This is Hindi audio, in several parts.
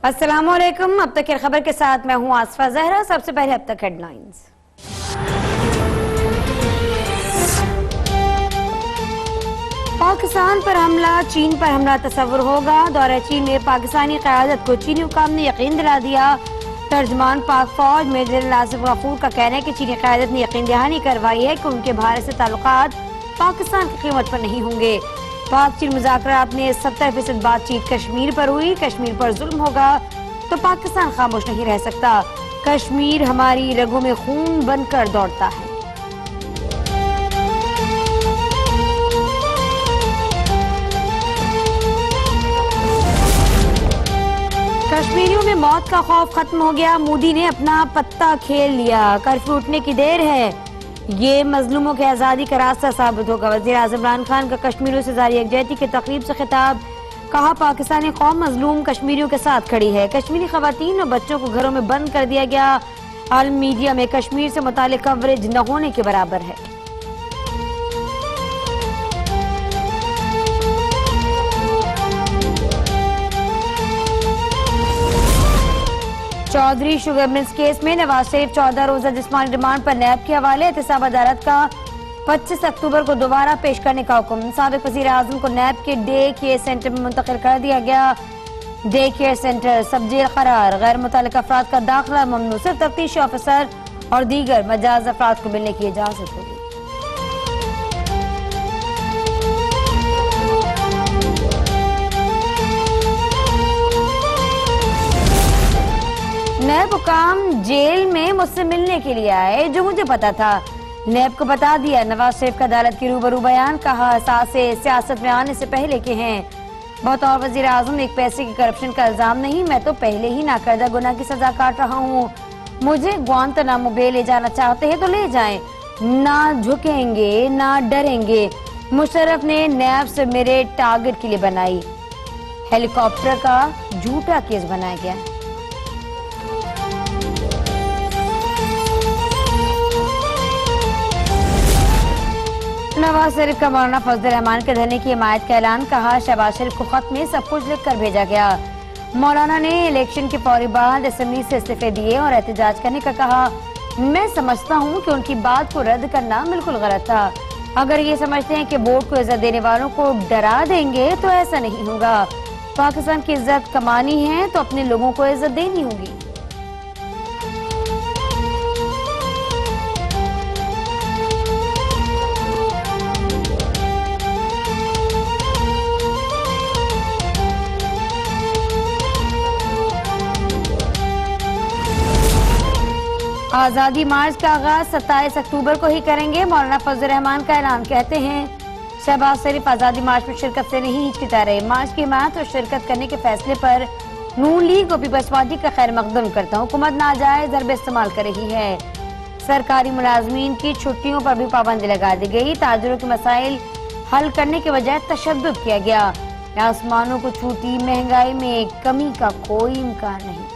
अस्सलामुअलैकुम। अब तक की खबर के साथ मैं हूं आसफा जहरा। सबसे पहले अब तक हेडलाइंस। पाकिस्तान पर हमला, चीन पर हमला तस्वुर होगा। दौरे चीन में पाकिस्तानी क़यादत को चीनी हुकाम ने यकीन दिला दिया। तर्जमान पाक फौज मेजर जनरल आसिफ गफूर का कहना है कि चीनी क़यादत ने यकीन दहानी करवाई है कि उनके भारत से ताल्लुकात पाकिस्तान की कीमत पर नहीं होंगे। पाक चीन मुज़ाकरात में 70% बातचीत कश्मीर पर हुई। कश्मीर पर जुल्म होगा तो पाकिस्तान खामोश नहीं रह सकता। कश्मीर हमारी रगों में खून बनकर दौड़ता है। कश्मीरियों में मौत का खौफ खत्म हो गया। मोदी ने अपना पत्ता खेल लिया। कर्फ्यू उठने की देर है, ये मजलूमों की आज़ादी का रास्ता साबित होगा। वज़ीर आज़म इमरान खान का कश्मीरियों से जारी यकजहती की तकरीब से खिताब। कहा, पाकिस्तानी कौम मजलूम कश्मीरियों के साथ खड़ी है। कश्मीरी खवातीन और बच्चों को घरों में बंद कर दिया गया। आलमी मीडिया में कश्मीर से मुताल्लिक कवरेज न होने के बराबर है। चौधरी शुगर मिल्स केस में नवाज शरीफ 14 रोजा जिस्मानी रिमांड पर नैब के हवाले। एहतसाब अदालत का 25 अक्टूबर को दोबारा पेश करने का हुक्म। साबिक वज़ीर आज़म को नैब के डे केयर सेंटर में मुंतकिल कर दिया गया। डे केयर सेंटर सब जेल करार। गैर मुतल्लिका अफराद का दाखिला ममनू। सिर्फ तफ्तीशी ऑफिसर और दीगर मजाज अफराद को मिलने की इजाजत होगी। नैब हुकाम जेल में मुझसे मिलने के लिए आए, जो मुझे पता था। नैब को बता दिया। नवाज शरीफ का अदालत की रूबरू बयान। कहा, सासे सियासत में आने से पहले के हैं। बतौर वजीर आजम एक पैसे की करप्शन का इल्जाम नहीं, मैं तो पहले ही नाकर्दा गुनाह की सजा काट रहा हूँ। मुझे ग्वांतनामो बे ले जाना चाहते हैं तो ले जाएं, ना झुकेंगे ना डरेंगे। मुशर्रफ ने नैब से मेरे टारगेट के लिए बनाई। हेलीकॉप्टर का झूठा केस बनाया गया। नवाज शरीफ का मौलाना फजल रहमान के धरने की हिमायत का ऐलान। कहा, शहबाज शरीफ को खत में सब कुछ लिख कर भेजा गया। मौलाना ने इलेक्शन के फौरी बाद असेंबली से इस्तीफे दिए और एहतजाज करने का कहा। मैं समझता हूं कि उनकी बात को रद्द करना बिल्कुल गलत था। अगर ये समझते हैं कि वोट को इज्जत देने वालों को डरा देंगे तो ऐसा नहीं होगा। पाकिस्तान की इज्जत कमानी है तो अपने लोगों को इज्जत देनी होगी। आज़ादी मार्च का आगाज 27 अक्टूबर को ही करेंगे। मौलाना फजल रहमान का ऐलान। कहते हैं, शहबाज शरीफ आज़ादी मार्च में शिरकत से नहीं हिचकिचा रहे। मार्च की हिमायत और शिरकत करने के फैसले पर नून लीग और पीपल्स पार्टी का खैर मकदम करता हूँ। हुकूमत नाजायज ज़रबे इस्तेमाल कर रही है। सरकारी मुलाजमीन की छुट्टियों पर भी पाबंदी लगा दी गई। ताजरों के मसाइल हल करने के बजाय तशद्दुद किया गया। आसमानों को छूती महंगाई में कमी का कोई इम्कान नहीं।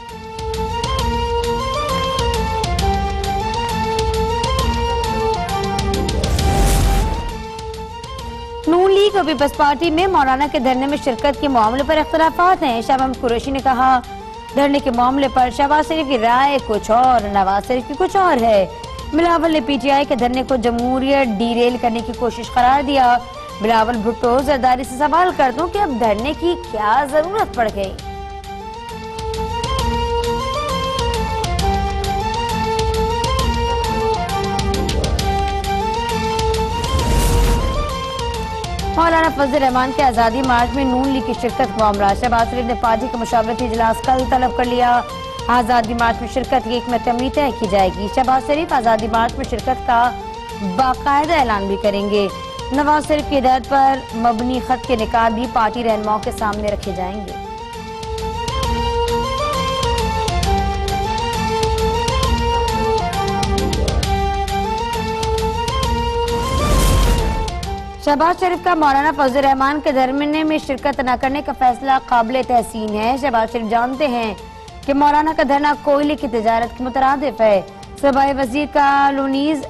नून लीग और पीपल्स पार्टी में मौलाना के धरने में शिरकत के मामले पर इख्तलाफात हैं। शाह महमूद कुरैशी ने कहा, धरने के मामले पर शहबाज शरीफ की राय कुछ और, नवाज शरीफ की कुछ और है। बिलावल ने पीटीआई के धरने को जमहूरियत डीरेल करने की कोशिश करार दिया। बिलावल भुट्टो, जरदारी से सवाल करता हूँ कि अब धरने की क्या जरूरत पड़ गई। मौलाना फजल रहमान के आज़ादी मार्च में नून लीग की शिरकत मामला। शहबाज शरीफ ने पार्टी का मुशावरती इजलास कल तलब कर लिया। आज़ादी मार्च में शिरकत की एक मतमी तय की जाएगी। शहबाज शरीफ आज़ादी मार्च में शिरकत का बाकायदा ऐलान भी करेंगे। नवाज शरीफ की हिदायत पर मबनी खत के निकात भी पार्टी रहनुमाओं के सामने रखे जाएंगे। शहबाज शरीफ का मौलाना फजल रहमान के धरने में शिरकत न करने का फैसला काबिल तहसीन है। शहबाज शरीफ जानते हैं कि मौलाना का धरना कोयले की तिजारत के मुतरादिफ है। सूबाई वजीर कॉलोनीज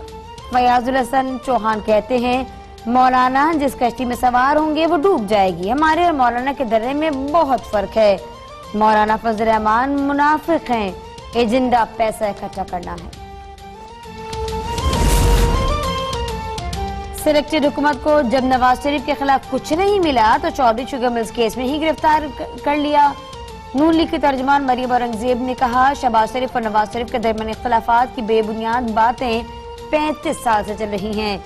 फयाजुल हसन चौहान कहते हैं, मौलाना जिस कश्ती में सवार होंगे वो डूब जाएगी। हमारे और मौलाना के धरने में बहुत फर्क है। मौलाना फजल रहमान मुनाफिक हैं, एजेंडा पैसा इकट्ठा करना है। सिलेक्टेड हुकूमत को जब नवाज शरीफ के खिलाफ कुछ नहीं मिला तो चौधरी शुगर मिल्स केस में ही गिरफ्तार कर लिया। नून लीग के तर्जमान मरियम औरंगजेब ने कहा, शहबाज शरीफ और नवाज शरीफ के दरमियान इख्तिलाफात की बेबुनियाद बातें 35 साल से चल रही हैं।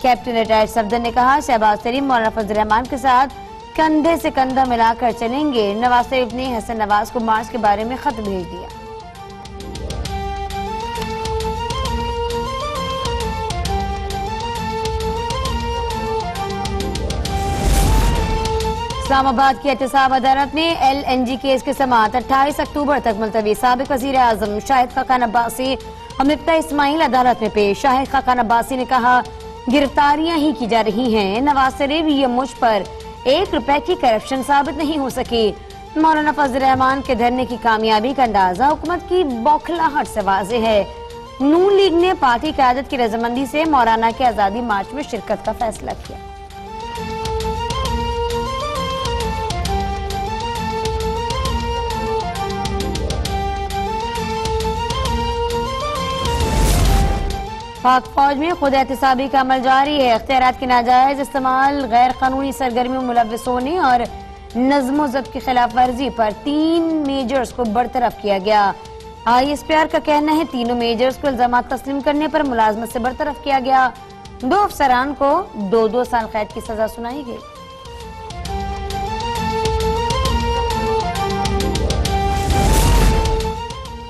कैप्टन रिटायर्ड सफदर ने कहा, शहबाज शरीफ मौलाना फजल रहमान के साथ कंधे से कंधा मिलाकर चलेंगे। नवाज शरीफ ने हसन नवाज को मार्च के बारे में खत भेज दिया। इस्लामाबाद की एहतसाब अदालत में LNG केस की समाअत 28 अक्टूबर तक मुलतवी। साबिक वज़ीर आज़म शाहिद खाकान अब्बासी और मिफ्ता इस्माइल अदालत में पेश। शाहिद खाकान अब्बासी ने कहा, गिरफ्तारियां ही की जा रही हैं, नवाज शरीफ ये मुझ पर 1 रुपए की करप्शन साबित नहीं हो सकी। मौलाना फजल रहमान के धरने की कामयाबी का अंदाजा हुकूमत की बौखलाहट से वाज़ेह है। नून लीग ने पार्टी क़यादत की रजामंदी से मौलाना के आज़ादी मार्च में शिरकत का फैसला किया। पाक फौज में खुद एहतसाबी का अमल जारी है। इख्तियारात की नाजायज इस्तेमाल, गैर कानूनी सरगर्मी में मुलव्विस होने और नज़्म ज़ब्त की खिलाफ वर्जी पर 3 मेजर्स को बरतरफ किया गया। ISPR का कहना है, तीनों मेजर्स को इल्जामात तस्लीम करने पर मुलाजमत से बरतरफ किया गया। 2 अफसरान को 2-2 साल कैद की सजा सुनाई गई।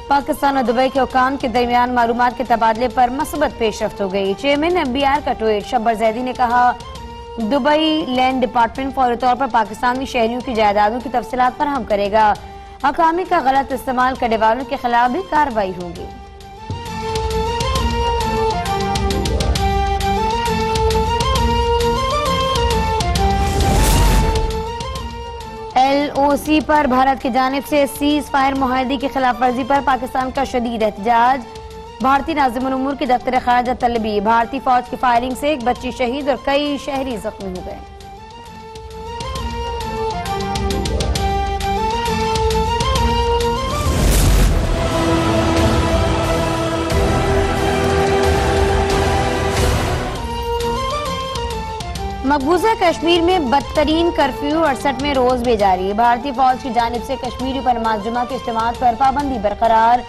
पाकिस्तान और दुबई के हुकाम के दरमियान मालूमात के तबादले पर मस्बत पेशरफ्त हो गई। चेयरमैन MBR का ट्वीट। शब्बर जैदी ने कहा, दुबई लैंड डिपार्टमेंट फौरी तौर पर पाकिस्तानी शहरियों की जायदादों की तफसीलात फराहम करेगा। हकामी का गलत इस्तेमाल करने वालों के खिलाफ भी कार्रवाई होगी। LOC पर भारत की जानिब से सीज फायर मुआहदे की खिलाफ वर्जी पर पाकिस्तान का शदीद एहतजाज। भारतीय नाज़िमुल उमूर की दफ्तर खारजा तलबी। भारतीय फौज की फायरिंग से 1 बच्ची शहीद और कई शहरी जख्मी हो गए। मकबूजा कश्मीर में बदतरीन कर्फ्यू 68वें रोज भी जारी। भारतीय फौज की जानिब से कश्मीरी पर नमाज जुमा के इज्तिमात पर पाबंदी बरकरार।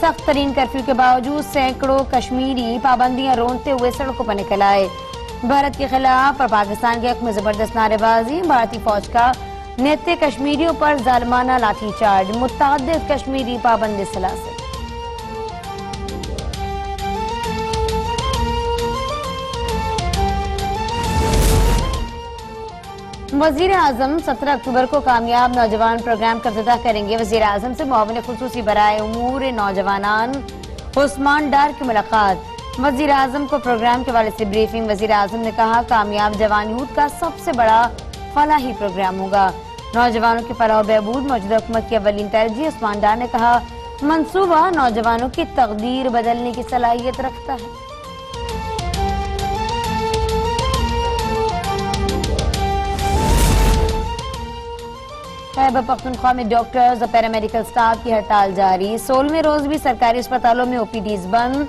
सख्त तरीन कर्फ्यू के बावजूद सैकड़ों कश्मीरी पाबंदियां रोनते हुए सड़कों पर निकल आए। भारत के खिलाफ और पाकिस्तान के हक में जबरदस्त नारेबाजी। भारतीय फौज का नेते कश्मीरियों पर जालिमाना लाठीचार्ज। मुतअद्दिद कश्मीरी पाबंदी सलासिल। वजीर आजम 17 अक्टूबर को कामयाब नौजवान प्रोग्राम का इफ्तिताह करेंगे। वजीर आजम से मुआविन खुसूसी बराए उमूर नौजवानान उस्मान डार की मुलाकात। वजीर आजम को प्रोग्राम के हवाले से ब्रीफिंग। वजीर आजम ने कहा, कामयाब जवान यूथ का सबसे बड़ा फलाही प्रोग्राम होगा। नौजवानों के फलाह बहबूद मौजूदा हुकूमत की अव्वलीन तरजीह। उस्मान डार ने कहा, मंसूबा नौजवानों की तकदीर बदलने की सलाहियत रखता है। खैबर पख्तूनख्वा में डॉक्टर्स और पैरामेडिकल स्टाफ की हड़ताल जारी। 16वें रोज भी सरकारी अस्पतालों में OPDs बंद।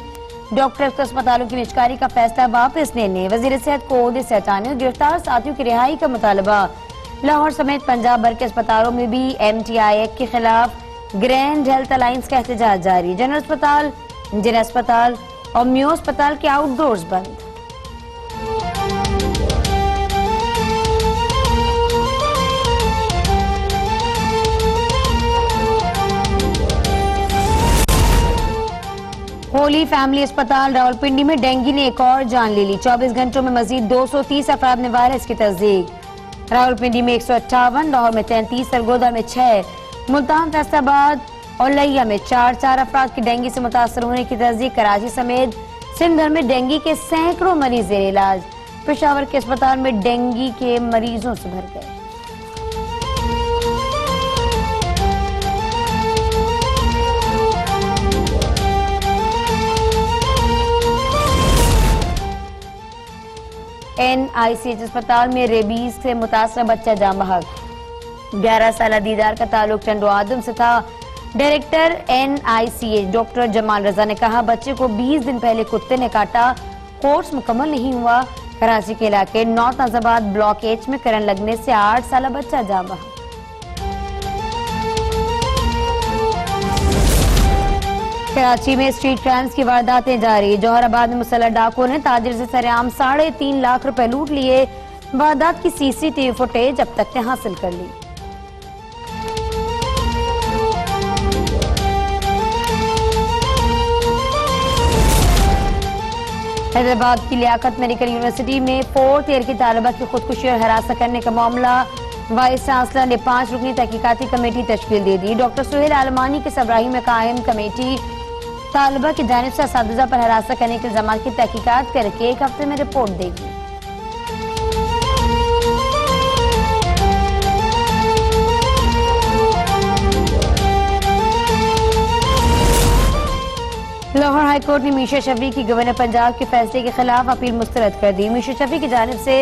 डॉक्टर्स को अस्पतालों की निजकारी का फैसला वापस लेने, वजीर सेहत को ओहदे से हटाने और गिरफ्तार साथियों की रिहाई का मुतालबा। लाहौर समेत पंजाब भर के अस्पतालों में भी MTI एक्ट के खिलाफ ग्रैंड हेल्थ अलायंस का एहतजाज जारी। जनरल अस्पताल, जिला अस्पताल और म्यो अस्पताल के आउटडोर्स बंद। होली फैमिली अस्पताल रावलपिंडी में डेंगू ने एक और जान ले ली। 24 घंटों में मजीद 230 अफराद में वायरस की तस्दीक। रावलपिंडी में 158, लाहौर में 33, सरगोदा में 6, मुल्तान, फैसलाबाद और लिया में 4 अफराद की डेंगू से मुतासर होने की तस्दीक। कराची समेत सिंध भर में डेंगू के सैकड़ों मरीज जेर इलाज। पेशावर के अस्पताल में डेंगू के मरीजों से भर गए। NICH अस्पताल में रेबीज से मुतासर बच्चा जाँ बहक। 11 साल दीदार का ताल्लुक चंदो आदम से था। डायरेक्टर NICH डॉक्टर जमाल रजा ने कहा, बच्चे को 20 दिन पहले कुत्ते ने काटा, कोर्स मुकम्मल नहीं हुआ। कराची के इलाके नॉर्थ नाजाबाद ब्लॉक H में करंट लगने से 8 साल बच्चा जाँ बहा। कराची में स्ट्रीट क्राइम्स की वारदातें जारी। जौहराबाद में मुसल्लह डाकुओं ने ताजिर से सरेआम 3.5 लाख रुपए लूट लिए। वारदात की CCTV फुटेज अब तक ने हासिल कर ली। हैदराबाद की लियाकत मेडिकल यूनिवर्सिटी में 4th ईयर की तालिबा की खुदकुशी और हरासा करने का मामला। वाइस चांसलर ने 5 रुकनी तहकीकाती कमेटी तश्कील दे दी। डॉक्टर सुहेल आलमानी की सरबराही में कायम कमेटी तालिबा की जानिब से असातिज़ा पर हरासा करने के इल्जाम की तहकीकात करके 1 हफ्ते में रिपोर्ट देगी। लाहौर हाईकोर्ट ने मीशा शफी की गवर्नर पंजाब के फैसले के खिलाफ अपील मुस्तरद कर दी। मीशा शफी की जानिब से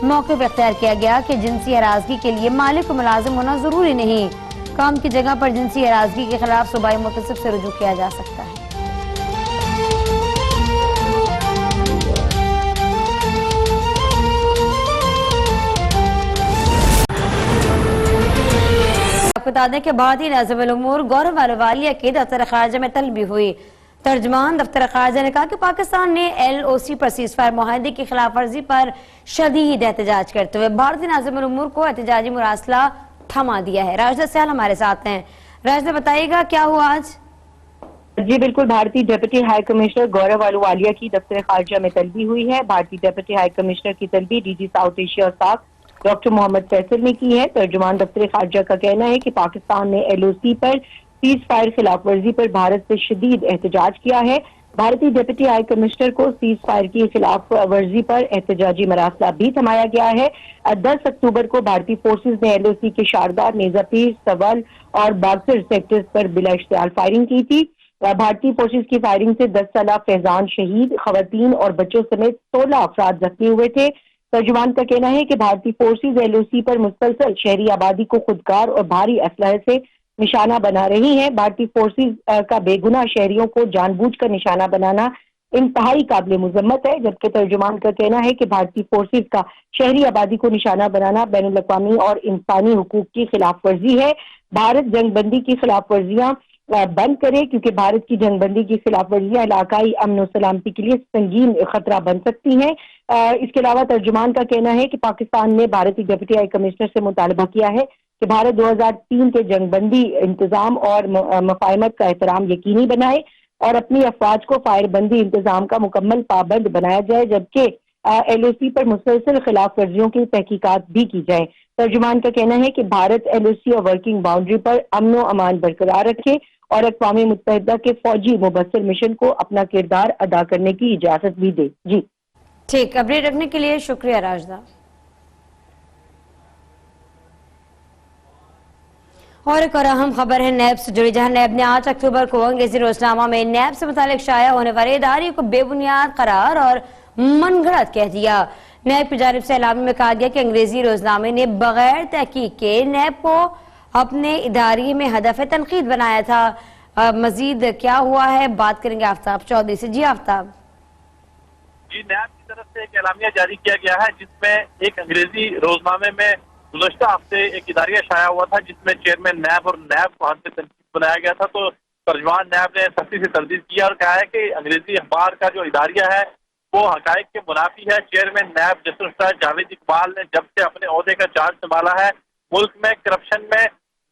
मौक़िफ़ इख्तियार किया गया कि जिनसी हरासगी के लिए मालिक को मुलाजिम होना जरूरी नहीं, काम की जगह पर जिनसी हरासगी के खिलाफ सूबाई मुतसिब से रुजू किया जा सकता है। आपको बता दें कि भारतीय नाज़िमुल उमूर गौरव अहलुवालिया के दफ्तर खारजा में तलबी हुई। तर्जमान दफ्तर खारजा ने कहा कि पाकिस्तान ने LOC पर सीज़फायर मुआहदे की खिलाफ वर्जी पर शदीद एहतजाज करते हुए भारतीय नाज़िमुल उमूर को एहतजाजी मुरासला थमा दिया है। राशिदा सयाल हमारे साथ हैं। राशिदा, बताइएगा क्या हुआ आज? जी बिल्कुल, भारतीय deputy high commissioner Gaurav Ahluwalia की दफ्तर खारजा में तलबी हुई है। भारतीय डिप्टी हाई कमिश्नर की तलबी DG साउथ एशिया और साफ डॉक्टर मोहम्मद फैसल ने की है। तर्जुमान दफ्तर खारजा का कहना है कि पाकिस्तान ने LOC पर सीज फायर खिलाफ वर्जी पर भारत से शदीद एहतजाज किया है। भारतीय डिप्टी हाई कमिश्नर को सीज फायर की खिलाफ वर्जी पर एहतजाजी मरासला भी थमाया गया है। 10 अक्टूबर को भारतीय फोर्सेज ने LOC के शारदा, नेजापीर, सवल और बागसर सेक्टर्स पर बिला इश्तियाल फायरिंग की थी। भारतीय फोर्सेज की फायरिंग से 10 साल फैजान शहीद, खवातीन और बच्चों समेत 16 अफराद जख्मी हुए थे। तर्जुमान का कहना है कि भारतीय फोर्सेज LOC पर मुसलसल शहरी आबादी को खुदकार और भारी असलहे से निशाना बना रही हैं। भारतीय फोर्सेज का बेगुनाह शहरियों को जानबूझकर निशाना बनाना इंतहाई काबिल मुजम्मत है। जबकि तर्जुमान का कहना है कि भारतीय फोर्सेज का शहरी आबादी को निशाना बनाना बैनुल अक़वामी और इंसानी हुकूक की खिलाफ वर्जी है। भारत जंगबंदी की खिलाफ वर्जियां बंद करे, क्योंकि भारत की जंगबंदी की खिलाफ वर्जियां इलाकाई अमन और सलामती के लिए संगीन खतरा बन सकती हैं। इसके अलावा तर्जुमान का कहना है कि पाकिस्तान ने भारतीय डिप्टी हाई कमिश्नर से मुतालबा किया है कि भारत 2003 के जंगबंदी इंतजाम और मफाहमत का एहतराम यकीनी बनाए और अपनी अफवाज को फायरबंदी इंतजाम का मुकम्मल पाबंद बनाया जाए, जबकि LOC पर मुसलसल खिलाफ वर्जियों की तहकीकात भी की जाए। तर्जुमान का कहना है कि भारत LOC और वर्किंग बाउंड्री पर अमन व अमान बरकरार रखे और अक़वाम मुत्तहिदा के फौजी मुबस्सिर मिशन को अपना किरदार अदा करने की इजाजत भी दे। जी ठीक, अपडेट रखने के लिए शुक्रिया राशिदा। और एक और अहम खबर है नैब से जुड़ी, जहां नैब ने 8 अक्टूबर को अंग्रेजी रोजनामा में नैब से मुतालिक शाया होने वाली इदारे को बेबुनियाद करार और मनगढ़ंत कह दिया। नैब की जानिब से ऐलान में कहा गया कि अंग्रेजी रोजनामे ने बगैर तहकीक के नैब को अपने इदारे में हदफ तनकीद बनाया था। मजीद क्या हुआ है, बात करेंगे आफ्ताब चौधरी से। जी आफ्ताब। जी, नैब की तरफ से एक एलामिया जारी किया गया है जिसमें एक अंग्रेजी रोजनामे में गुज़श्ता हफ्ते एक इदारिया शाया हुआ था जिसमें चेयरमैन नैब और नैब को हद तनकीद बनाया गया था। तो तर्जुमान नैब ने सख्ती से तरदीद किया और कहा है कि अंग्रेजी अखबार का जो इदारिया है वो हकायक के मुनाफी है। Chairman NAB justice Javed Iqbal ने जब से अपने ओहदे का चार्ज संभाला है, मुल्क में करप्शन में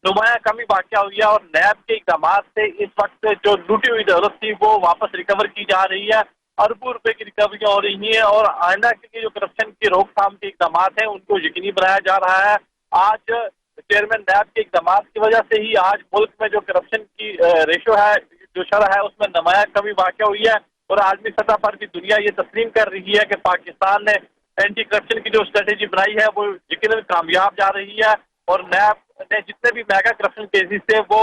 नुमाया कमी वाक़या हुई है और नैब के इक़दाम से इस वक्त जो लूटी हुई दौलत थी वो वापस रिकवर की जा रही है। अरबों रुपए की रिकवरियां हो रही हैं और आइंदा के जो करप्शन की रोकथाम के इकदाम हैं उनको यकीनी बनाया जा रहा है। आज चेयरमैन नैब के इकदाम की वजह से ही आज मुल्क में जो करप्शन की रेशो है, जो शरह है, उसमें नुमाया कमी वाक़या हुई है और आलमी सतह पर भी दुनिया ये तस्लीम कर रही है कि पाकिस्तान ने एंटी करप्शन की जो स्ट्रेटेजी बनाई है वो यकीनन कामयाब जा रही है। और नैब ने जितने भी मेगा करप्शन केसेस थे वो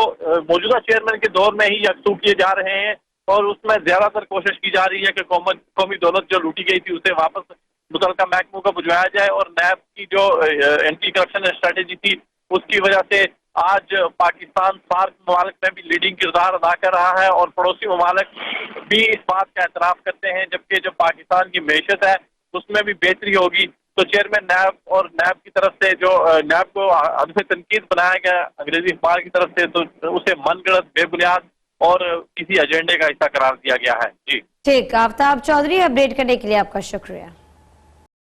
मौजूदा चेयरमैन के दौर में ही यकसू किए जा रहे हैं और उसमें ज्यादातर कोशिश की जा रही है कि कौमी दौलत जो लूटी गई थी उसे वापस मुतलका महकमों को बुझवाया जाए और नैब की जो एंटी करप्शन स्ट्रेटेजी थी उसकी वजह से आज पाकिस्तान सार्क ममालिक में भी लीडिंग किरदार अदा कर रहा है और पड़ोसी ममालिक भी इस बात का एतराफ करते हैं, जबकि जो पाकिस्तान की मैशत है उसमें भी बेहतरी होगी। तो चेयरमैन नैब और नैब की तरफ से जो नैब को हदफ तनकीद बनाया गया अंग्रेजी अखबार की तरफ से, तो उसे मनगढ़ंत, बेबुनियाद और किसी एजेंडे का हिस्सा करार दिया गया है। जी ठीक, आफ्ताब चौधरी, अपडेट करने के लिए आपका शुक्रिया।